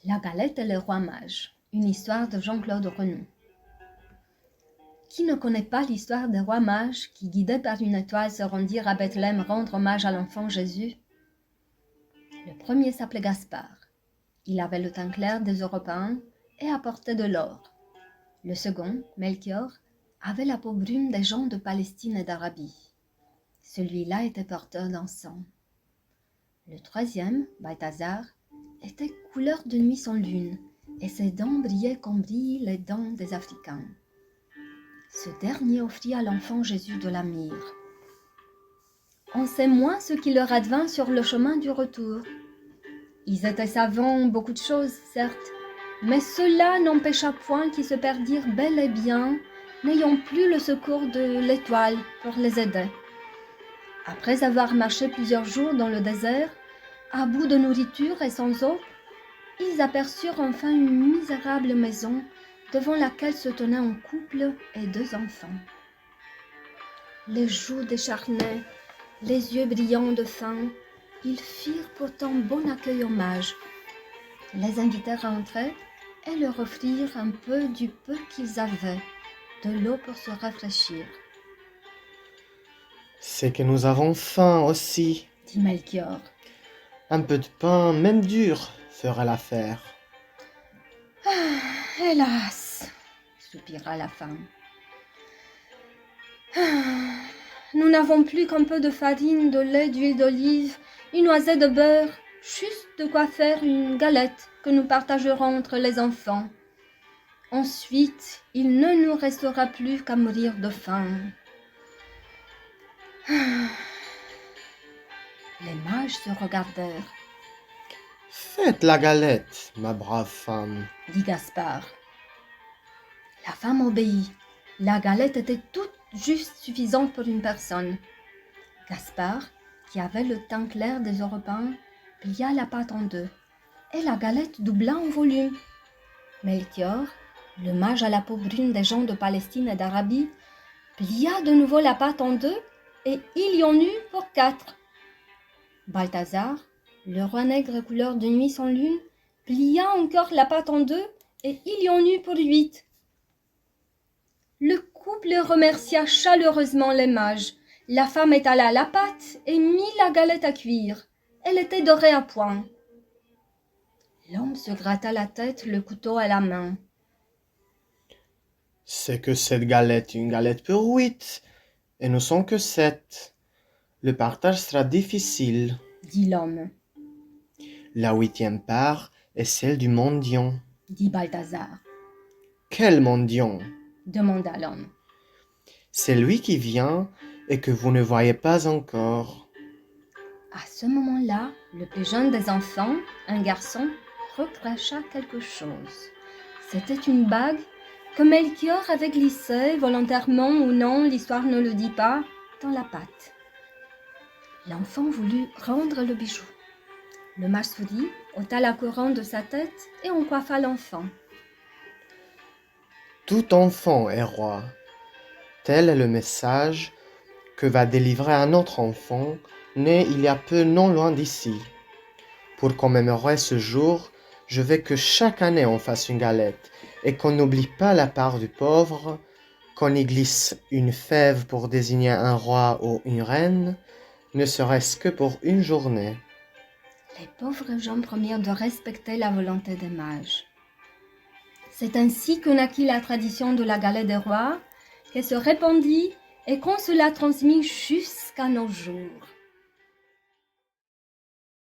La galette et le roi mage, une histoire de Jean-Claude Renou. Qui ne connaît pas l'histoire des rois mages qui, guidés par une étoile, se rendirent à Bethléem rendre hommage à l'enfant Jésus? Le premier s'appelait Gaspard. Il avait le teint clair des Européens et apportait de l'or. Le second, Melchior, avait la peau brune des gens de Palestine et d'Arabie. Celui-là était porteur d'encens. Le troisième, Balthazar, était couleur de nuit sans lune, et ses dents brillaient comme brillent les dents des Africains. Ce dernier offrit à l'enfant Jésus de la myrrhe. On sait moins ce qui leur advint sur le chemin du retour. Ils étaient savants en beaucoup de choses, certes, mais cela n'empêcha point qu'ils se perdirent bel et bien, n'ayant plus le secours de l'étoile pour les aider. Après avoir marché plusieurs jours dans le désert, à bout de nourriture et sans eau, ils aperçurent enfin une misérable maison devant laquelle se tenaient un couple et 2 enfants. Les joues décharnées, les yeux brillants de faim, ils firent pourtant bon accueil aux mages, les invitèrent à entrer et leur offrirent un peu du peu qu'ils avaient, de l'eau pour se rafraîchir. « C'est que nous avons faim aussi, » dit Melchior. « Un peu de pain, même dur, fera l'affaire. » « Ah, hélas !» soupira la femme. « Nous n'avons plus qu'un peu de farine, de lait, d'huile d'olive, une noisette de beurre, juste de quoi faire une galette que nous partagerons entre les enfants. Ensuite, il ne nous restera plus qu'à mourir de faim. » Les mages se regardèrent. « Faites la galette, ma brave femme, » dit Gaspard. La femme obéit. La galette était toute juste suffisante pour une personne. Gaspard, qui avait le teint clair des Européens, plia la pâte en 2, et la galette doubla en volume. Melchior, le mage à la peau brune des gens de Palestine et d'Arabie, plia de nouveau la pâte en 2, et il y en eut pour 4. Balthazar, le roi nègre couleur de nuit sans lune, plia encore la pâte en 2, et il y en eut pour 8. Le couple remercia chaleureusement les mages. La femme étala la pâte et mit la galette à cuire. Elle était dorée à point. L'homme se gratta la tête, le couteau à la main. « C'est que cette galette est une galette pour 8, et nous sommes que 7. Le partage sera difficile, » dit l'homme. « La 8e part est celle du mendiant. » dit Balthazar. « Quel mendiant ?» demanda l'homme. « C'est lui qui vient et que vous ne voyez pas encore. » À ce moment-là, le plus jeune des enfants, un garçon, recracha quelque chose. C'était une bague que Melchior avait glissée, volontairement ou non, l'histoire ne le dit pas, dans la pâte. L'enfant voulut rendre le bijou. Le mage sourit, ôta la couronne de sa tête et en coiffa l'enfant. « Tout enfant est roi. Tel est le message que va délivrer un autre enfant, né il y a peu non loin d'ici. Pour commémorer ce jour, je veux que chaque année on fasse une galette, et qu'on n'oublie pas la part du pauvre, qu'on y glisse une fève pour désigner un roi ou une reine, ne serait-ce que pour une journée. » Les pauvres gens promirent de respecter la volonté des mages. C'est ainsi que naquit la tradition de la galette des rois, qui se répandit et qu'on se l'a transmise jusqu'à nos jours.